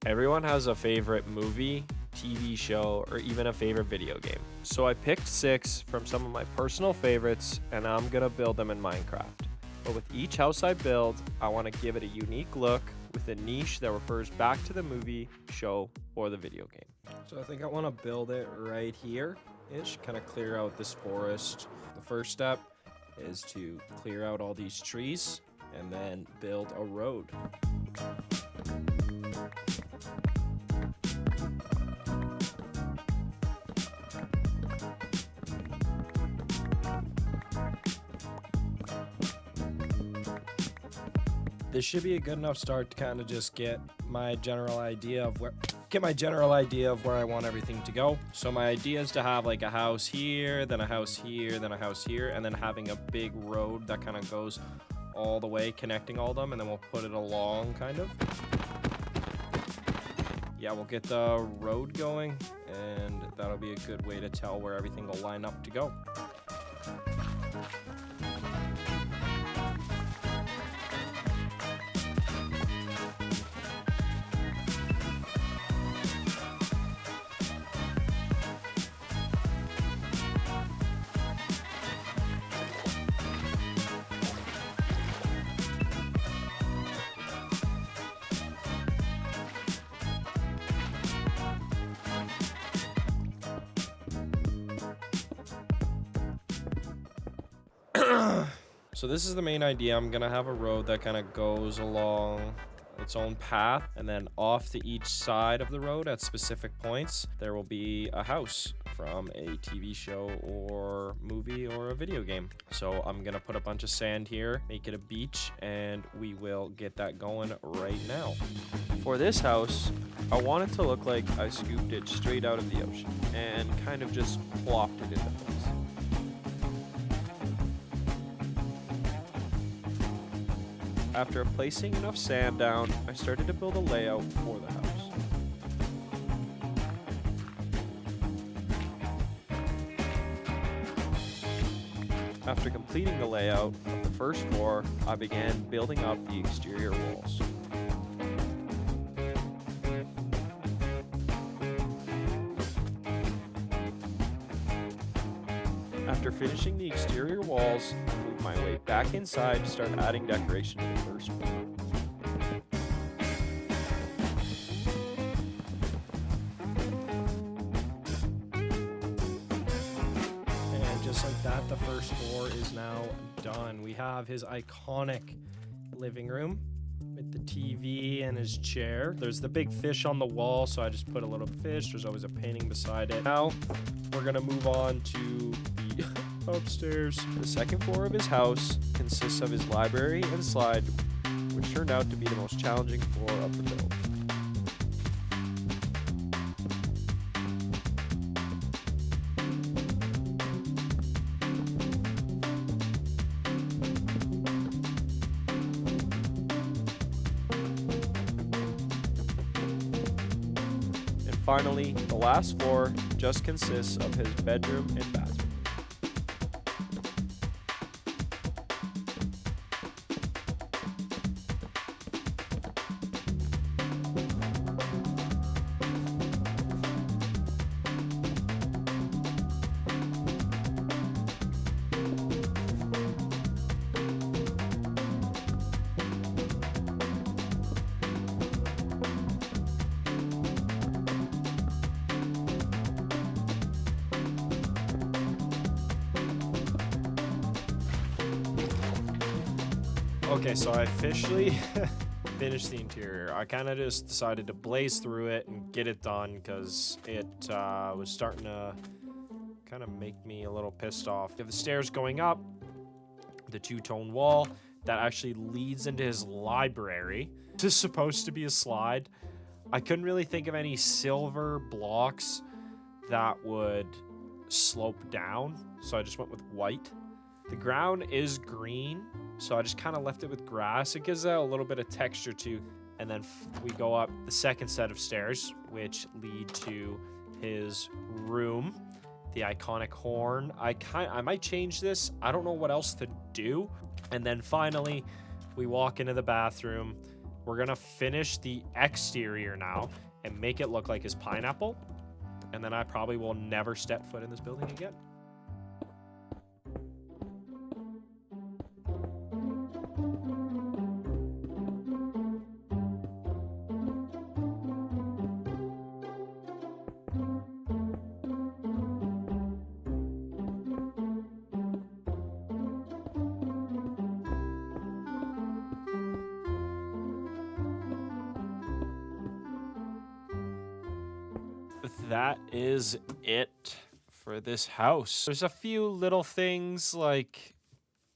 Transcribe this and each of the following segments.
Everyone has a favorite movie, TV show, or even a favorite video game. So I picked 6 from some of my personal favorites, and I'm gonna build them in Minecraft. But with each house I build, I want to give it a unique look with a niche that refers back to the movie, show, or the video game. So I think I want to build it right here-ish, kind of clear out this forest. The first step is to clear out all these trees and then build a road. This should be a good enough start to kind of just get my general idea of where I want everything to go. So my idea is to have like a house here, then a house here, then a house here, and then having a big road that kind of goes all the way connecting all of them, and then we'll put it along kind of. Yeah, we'll get the road going, and that'll be a good way to tell where everything will line up to go. So this is the main idea. I'm gonna have a road that kind of goes along its own path, and then off to each side of the road at specific points there will be a house from a TV show or movie or a video game. So I'm gonna put a bunch of sand here, make it a beach, and we will get that going right now. For this house, I want it to look like I scooped it straight out of the ocean and kind of just plopped it into place. After placing enough sand down, I started to build a layout for the house. After completing the layout of the first floor, I began building up the exterior walls. After finishing the exterior walls, I moved my way back inside to start adding decoration to the first floor. And just like that, the first floor is now done. We have his iconic living room with the TV and his chair. There's the big fish on the wall, so I just put a little fish. There's always a painting beside it. Now, we're gonna move on to the upstairs. The second floor of his house consists of his library and slide, which turned out to be the most challenging floor of the build. And finally, the last floor just consists of his bedroom and bathroom. Okay, so I officially finished the interior. I kind of just decided to blaze through it and get it done because it was starting to kind of make me a little pissed off. You have the stairs going up, the two-tone wall that actually leads into his library. This is supposed to be a slide. I couldn't really think of any silver blocks that would slope down, so I just went with white. The ground is green, so I just kind of left it with grass. It gives that a little bit of texture too. And then we go up the second set of stairs, which lead to his room, the iconic horn. I might change this. I don't know what else to do. And then finally, we walk into the bathroom, We're gonna finish the exterior now and make it look like his pineapple. And then I probably will never step foot in this building again. That is it for this house. There's a few little things, like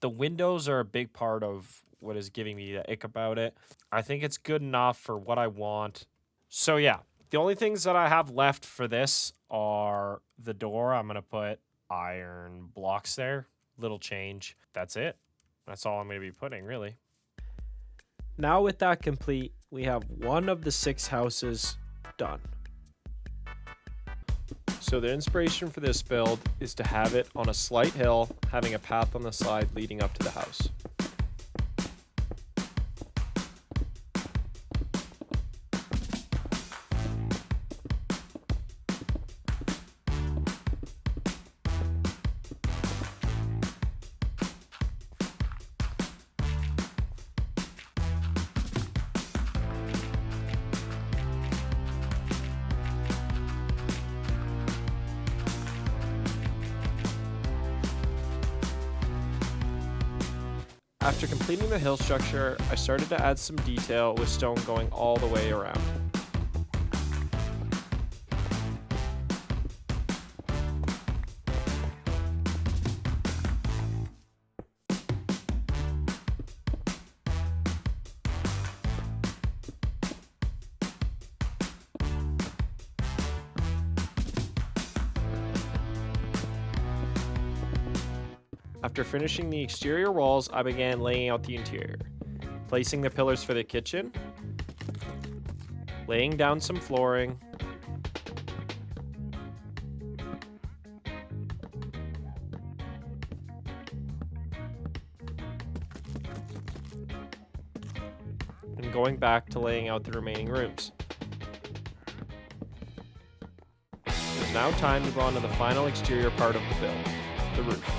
the windows are a big part of what is giving me the ick about it. I think it's good enough for what I want. So yeah, the only things that I have left for this are the door. I'm going to put iron blocks there. Little change. That's it. That's all I'm going to be putting, really. Now with that complete, we have one of the 6 houses done. So the inspiration for this build is to have it on a slight hill, having a path on the side leading up to the house. After completing the hill structure, I started to add some detail with stone going all the way around. After finishing the exterior walls, I began laying out the interior, placing the pillars for the kitchen, laying down some flooring, and going back to laying out the remaining rooms. It's now time to go on to the final exterior part of the build, the roof.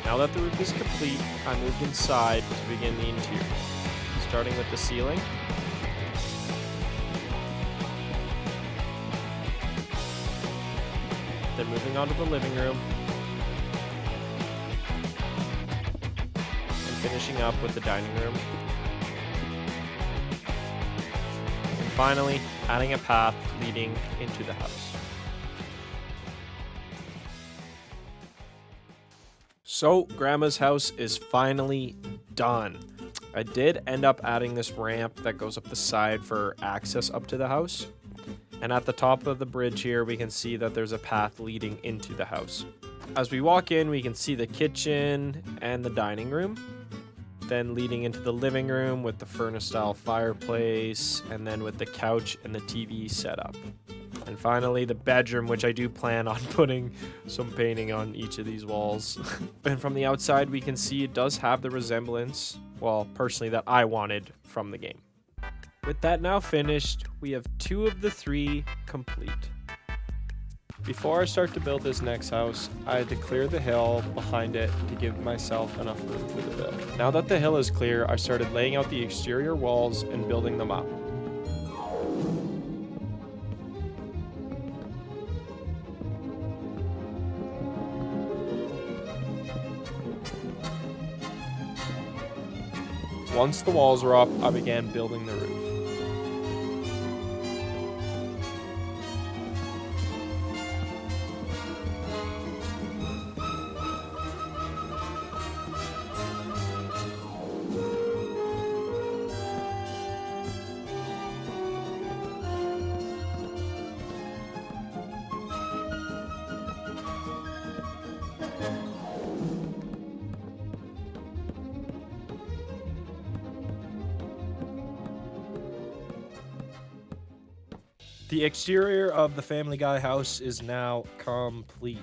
Now that the roof is complete, I moved inside to begin the interior, starting with the ceiling, then moving on to the living room, and finishing up with the dining room, and finally adding a path leading into the house. So, Grandma's house is finally done. I did end up adding this ramp that goes up the side for access up to the house. And at the top of the bridge here, we can see that there's a path leading into the house. As we walk in, we can see the kitchen and the dining room. Then leading into the living room with the furnace-style fireplace, and then with the couch and the TV setup. And finally, the bedroom, which I do plan on putting some painting on each of these walls. And from the outside, we can see it does have the resemblance, well, personally, that I wanted from the game. With that now finished, we have 2 of the 3 complete. Before I start to build this next house, I had to clear the hill behind it to give myself enough room for the build. Now that the hill is clear, I started laying out the exterior walls and building them up. Once the walls were up, I began building the roof. The exterior of the Family Guy house is now complete.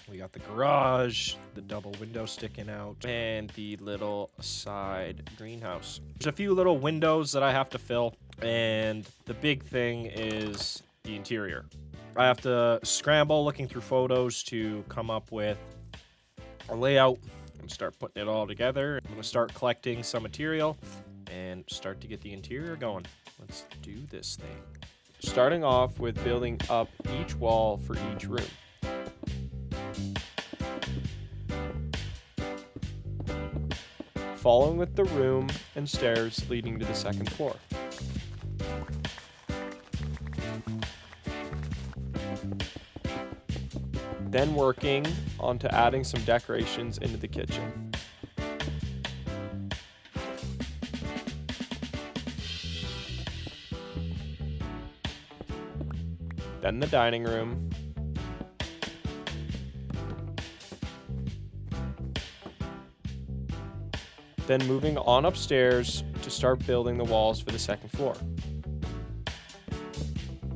We got the garage, the double window sticking out, and the little side greenhouse. There's a few little windows that I have to fill, and the big thing is the interior. I have to scramble looking through photos to come up with a layout and start putting it all together. I'm going to start collecting some material and start to get the interior going. Let's do this thing. Starting off with building up each wall for each room. Following with the room and stairs leading to the second floor. Then working onto adding some decorations into the kitchen. Then the dining room. Then moving on upstairs to start building the walls for the second floor.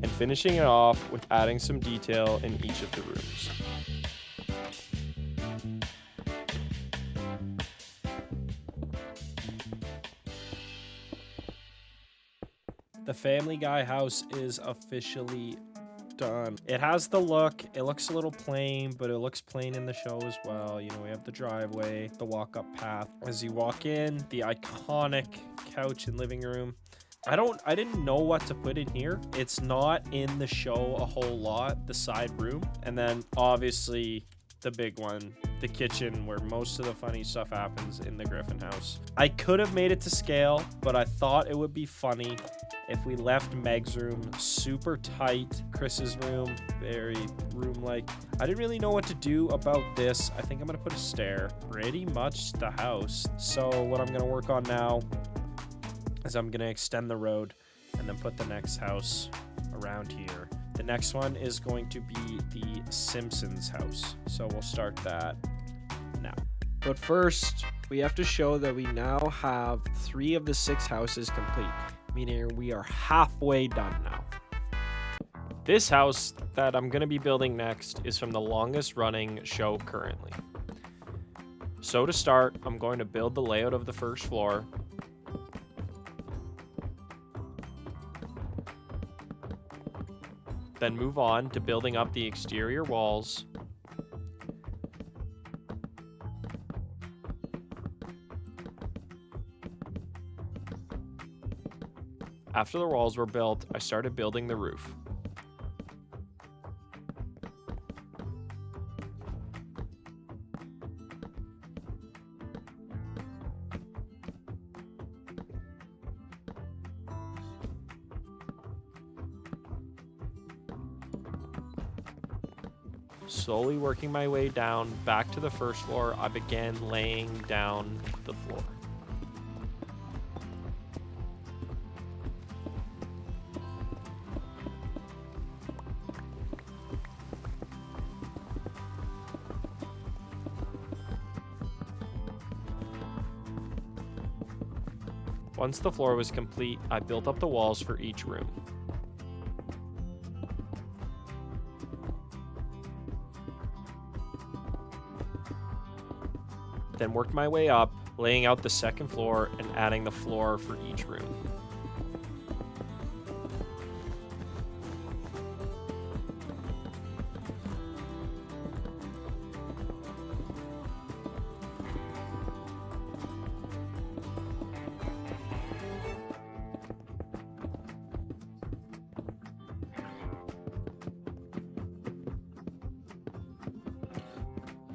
And finishing it off with adding some detail in each of the rooms. The Family Guy house is officially done. It has the look. It looks a little plain, but it looks plain in the show as well. You know, we have the driveway, the walk-up path. As you walk in, the iconic couch and living room. I didn't know what to put in here. It's not in the show a whole lot, the side room. And then obviously the big one, the kitchen, where most of the funny stuff happens in the Griffin house. I could have made it to scale, but I thought it would be funny if we left Meg's room super tight, Chris's room very room-like. I didn't really know what to do about this. I think I'm gonna put a stair, pretty much the house. So what I'm gonna work on now is I'm gonna extend the road and then put the next house around here. The next one is going to be the Simpsons house. So we'll start that now. But first, we have to show that we now have 3 of the 6 houses complete, meaning we are halfway done now. This house that I'm going to be building next is from the longest running show currently. So to start, I'm going to build the layout of the first floor. Then move on to building up the exterior walls. After the walls were built, I started building the roof. Slowly working my way down back to the first floor, I began laying down the floor. Once the floor was complete, I built up the walls for each room. Then worked my way up, laying out the second floor and adding the floor for each room.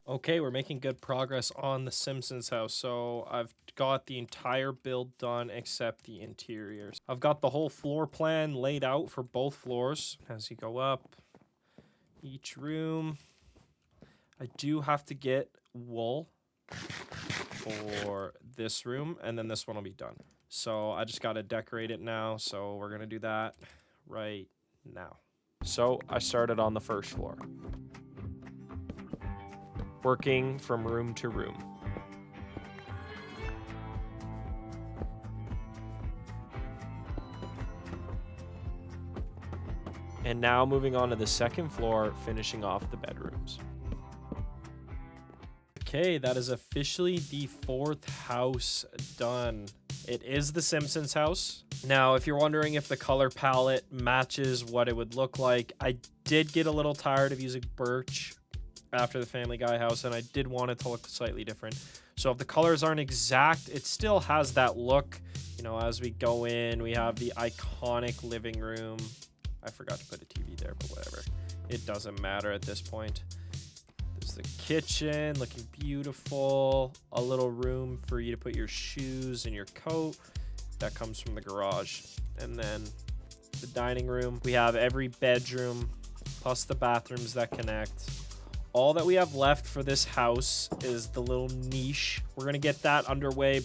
Okay, we're making good progress on the Simpsons house. So I've got the entire build done except the interiors. I've got the whole floor plan laid out for both floors. As you go up each room, I do have to get wool for this room, and then this one will be done. So I just got to decorate it now. So we're going to do that right now. So I started on the first floor, working from room to room. And now moving on to the second floor, finishing off the bedrooms. Okay, that is officially the 4th house done. It is the Simpsons house. Now, if you're wondering if the color palette matches what it would look like, I did get a little tired of using birch after the Family Guy house, and I did want it to look slightly different. So if the colors aren't exact, it still has that look. You know, as we go in, we have the iconic living room. I forgot to put a TV there, but whatever. It doesn't matter at this point. There's the kitchen, looking beautiful. A little room for you to put your shoes and your coat. That comes from the garage. And then the dining room. We have every bedroom, plus the bathrooms that connect. All that we have left for this house is the little niche. We're gonna get that underway.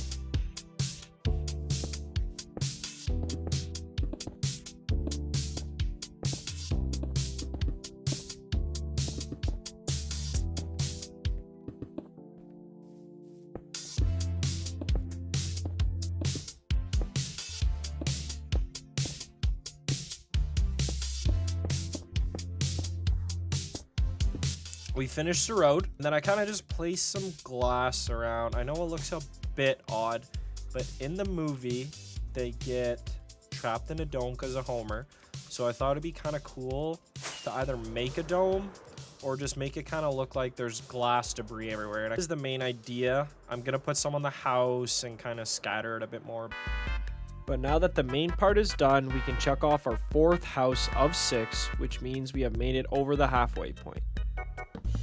We finished the road, and then I kind of just placed some glass around. I know it looks a bit odd, but in the movie, they get trapped in a dome because of Homer. So I thought it'd be kind of cool to either make a dome or just make it kind of look like there's glass debris everywhere. And that is the main idea. I'm going to put some on the house and kind of scatter it a bit more. But now that the main part is done, we can check off our 4th house of 6, which means we have made it over the halfway point.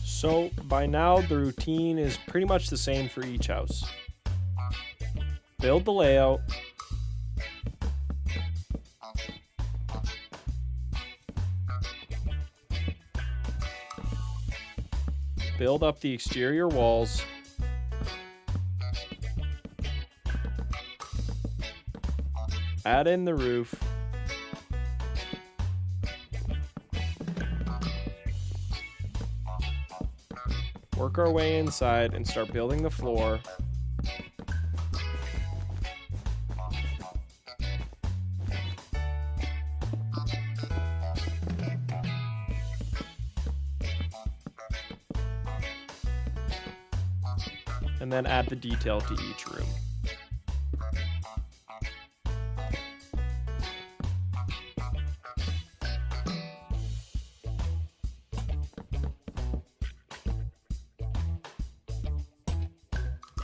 So by now, the routine is pretty much the same for each house. Build the layout. Build up the exterior walls. Add in the roof. Work our way inside and start building the floor. And then add the detail to each room.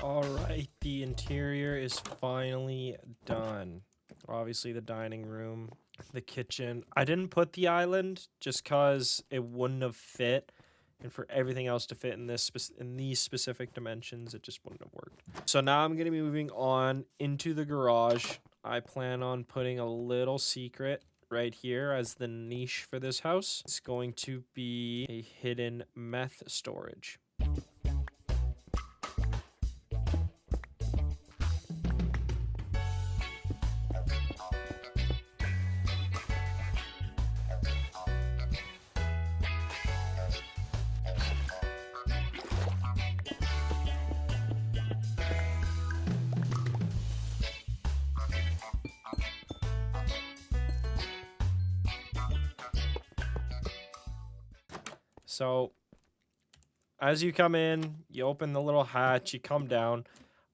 All right, the interior is finally done. Obviously the dining room, the kitchen. I didn't put the island just because it wouldn't have fit, and for everything else to fit in these specific dimensions, it just wouldn't have worked. So now I'm gonna be moving on into the garage. I plan on putting a little secret right here as the niche for this house. It's going to be a hidden meth storage. So as you come in, you open the little hatch, you come down.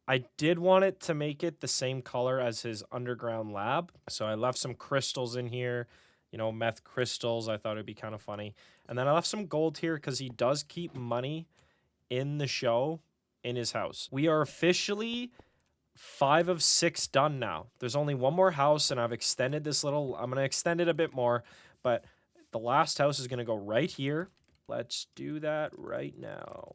I did want it to make it the same color as his underground lab. So I left some crystals in here, you know, meth crystals. I thought it'd be kind of funny. And then I left some gold here because he does keep money in the show in his house. We are officially 5 of 6 done now. There's only one more house, and I've extended this little, I'm going to extend it a bit more, but the last house is going to go right here. Let's do that right now.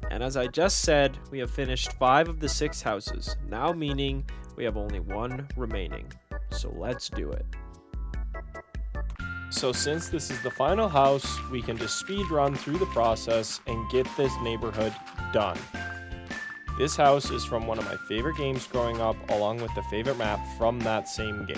And as I just said, we have finished 5 of the 6 houses, now meaning we have only 1 remaining. So let's do it. So since this is the final house, we can just speed run through the process and get this neighborhood done. This house is from one of my favorite games growing up, along with the favorite map from that same game.